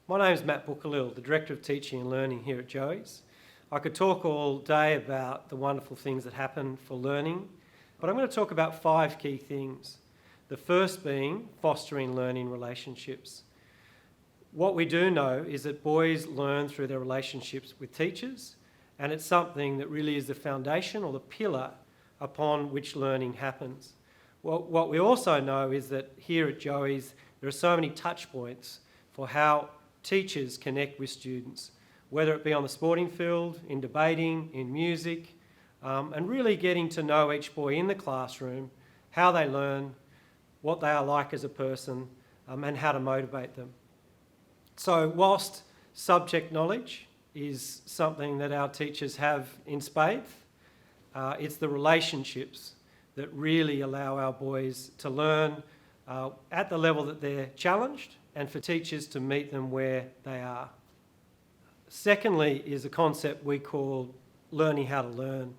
My name is Matt Bookalil, the Director of Teaching and Learning here at Joey's. I could talk all day about the wonderful things that happen for learning, but I'm going to talk about 5 key things. The first being fostering learning relationships. What we do know is that boys learn through their relationships with teachers, and it's something that really is the foundation or the pillar upon which learning happens. What we also know is that here at Joey's there are so many touch points for how teachers connect with students, whether it be on the sporting field, in debating, in music, and really getting to know each boy in the classroom, how they learn, what they are like as a person, and how to motivate them. So whilst subject knowledge is something that our teachers have in spades, it's the relationships that really allow our boys to learn at the level that they're challenged, and for teachers to meet them where they are. Secondly is a concept we call learning how to learn.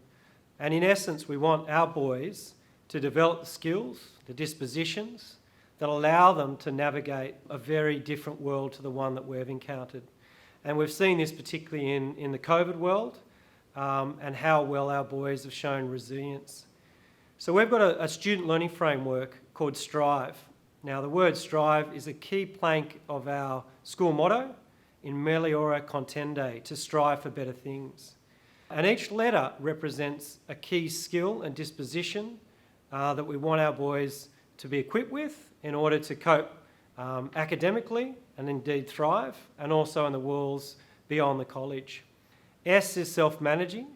And in essence, we want our boys to develop the skills, the dispositions that allow them to navigate a very different world to the one that we've encountered. And we've seen this particularly in the COVID world, and how well our boys have shown resilience. So we've got a student learning framework called STRIVE. Now the word STRIVE is a key plank of our school motto, in Meliora Contende, to strive for better things. And each letter represents a key skill and disposition that we want our boys to be equipped with in order to cope academically and indeed thrive, and also in the worlds beyond the college. S is self-managing,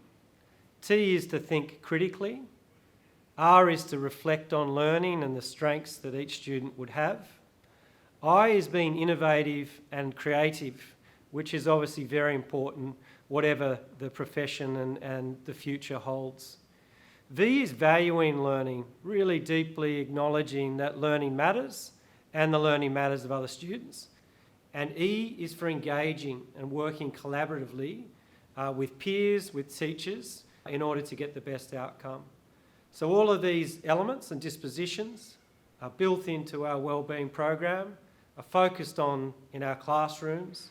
T is to think critically, R is to reflect on learning and the strengths that each student would have. I is being innovative and creative, which is obviously very important, whatever the profession and the future holds. V is valuing learning, really deeply acknowledging that learning matters and the learning matters of other students. And E is for engaging and working collaboratively with peers, with teachers, in order to get the best outcome. So all of these elements and dispositions are built into our wellbeing program, are focused on in our classrooms,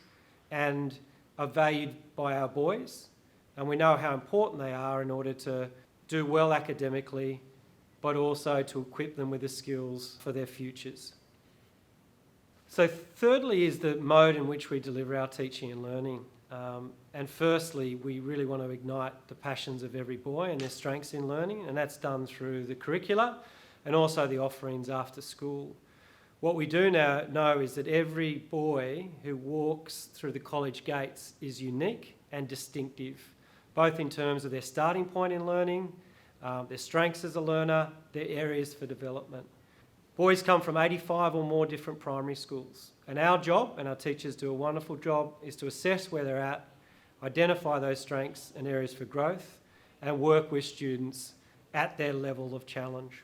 and are valued by our boys. And we know how important they are in order to do well academically, but also to equip them with the skills for their futures. So thirdly is the mode in which we deliver our teaching and learning. And firstly, we really want to ignite the passions of every boy and their strengths in learning, and that's done through the curricula and also the offerings after school. What we do now know is that every boy who walks through the college gates is unique and distinctive, both in terms of their starting point in learning, their strengths as a learner, their areas for development. Boys come from 85 or more different primary schools, and our job, and our teachers do a wonderful job, is to assess where they're at, identify those strengths and areas for growth, and work with students at their level of challenge.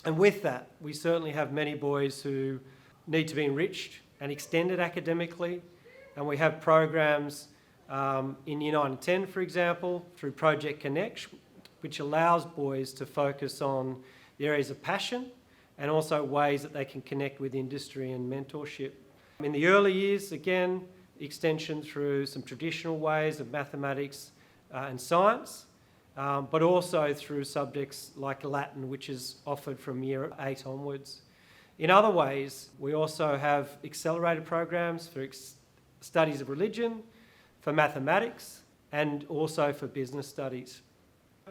And with that, we certainly have many boys who need to be enriched and extended academically, and we have programs in Year 9 and 10, for example, through Project Connect, which allows boys to focus on the areas of passion and also ways that they can connect with industry and mentorship. In the early years, again, extension through some traditional ways of mathematics and science, but also through subjects like Latin, which is offered from Year 8 onwards. In other ways, we also have accelerated programs for studies of religion, for mathematics, and also for business studies.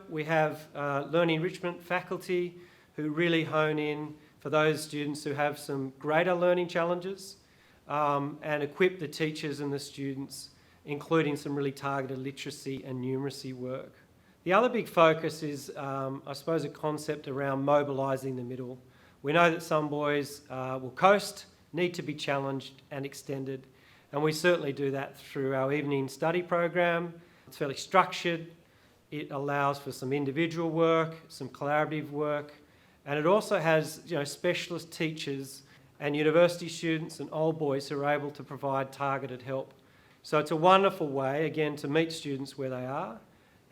We have learning enrichment faculty who really hone in for those students who have some greater learning challenges, and equip the teachers and the students, including some really targeted literacy and numeracy work. The other big focus is, I suppose, a concept around mobilising the middle. We know that some boys will coast, need to be challenged and extended, and we certainly do that through our evening study program. It's fairly structured. It allows for some individual work, some collaborative work, and it also has specialist teachers and university students and old boys who are able to provide targeted help. So it's a wonderful way, again, to meet students where they are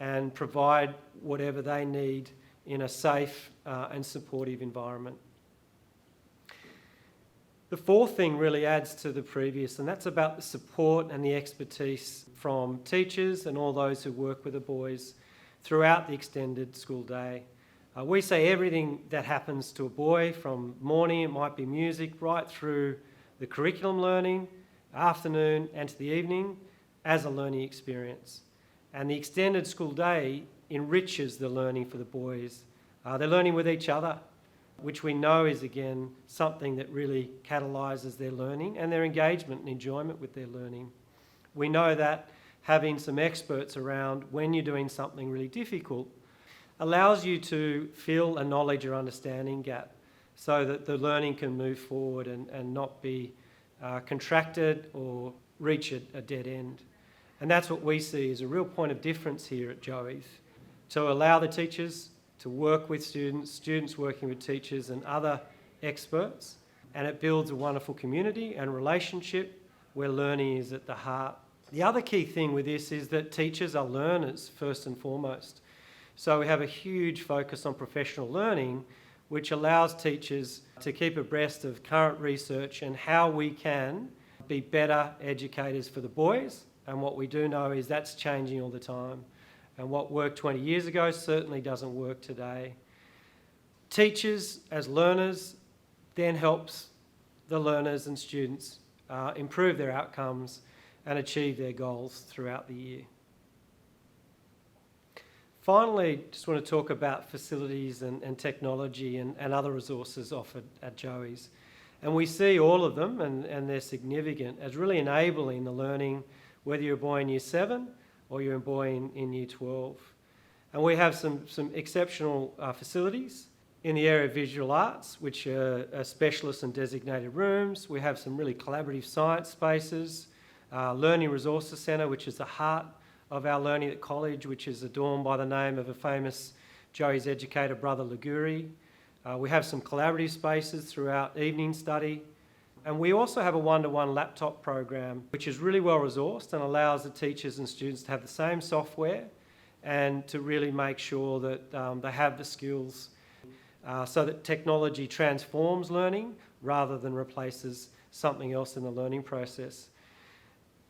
and provide whatever they need in a safe and supportive environment. The fourth thing really adds to the previous, and that's about the support and the expertise from teachers and all those who work with the boys throughout the extended school day. We say everything that happens to a boy, from morning, it might be music, right through the curriculum learning, afternoon and to the evening, as a learning experience. And the extended school day enriches the learning for the boys. They're learning with each other, which we know is, again, something that really catalyses their learning and their engagement and enjoyment with their learning. We know that having some experts around when you're doing something really difficult allows you to fill a knowledge or understanding gap so that the learning can move forward and not be contracted or reach a dead end. And that's what we see as a real point of difference here at Joey's, to allow the teachers to work with students, students working with teachers and other experts, and it builds a wonderful community and relationship where learning is at the heart. The other key thing with this is that teachers are learners first and foremost. So we have a huge focus on professional learning, which allows teachers to keep abreast of current research and how we can be better educators for the boys. And what we do know is that's changing all the time. And what worked 20 years ago certainly doesn't work today. Teachers as learners then helps the learners and students improve their outcomes and achieve their goals throughout the year. Finally, just want to talk about facilities and technology and other resources offered at Joey's. And we see all of them, and they're significant, as really enabling the learning, whether you're a boy in Year 7 or you're a boy in Year 12. And we have some exceptional facilities in the area of visual arts, which are specialist and designated rooms. We have some really collaborative science spaces, Learning Resources Centre, which is the heart of our learning at college, which is adorned by the name of a famous Joey's educator, Brother Liguri. We have some collaborative spaces throughout evening study. And we also have a one-to-one laptop program, which is really well resourced and allows the teachers and students to have the same software and to really make sure that they have the skills so that technology transforms learning rather than replaces something else in the learning process.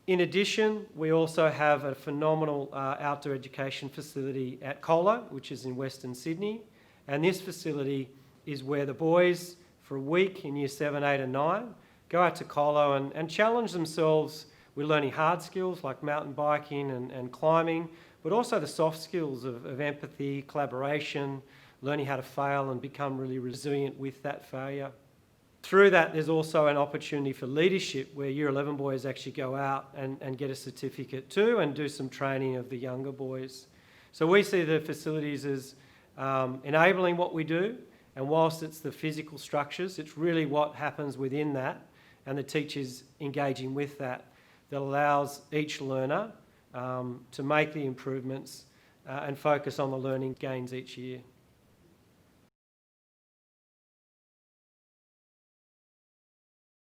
In addition, we also have a phenomenal outdoor education facility at Colo, which is in Western Sydney. And this facility is where the boys, for a week in Year 7, 8 and 9, go out to Colo and challenge themselves with learning hard skills like mountain biking and climbing, but also the soft skills of empathy, collaboration, learning how to fail and become really resilient with that failure. Through that, there's also an opportunity for leadership where Year 11 boys actually go out and get a certificate too and do some training of the younger boys. So we see the facilities as enabling what we do, and whilst it's the physical structures, it's really what happens within that and the teachers engaging with that allows each learner to make the improvements and focus on the learning gains each year.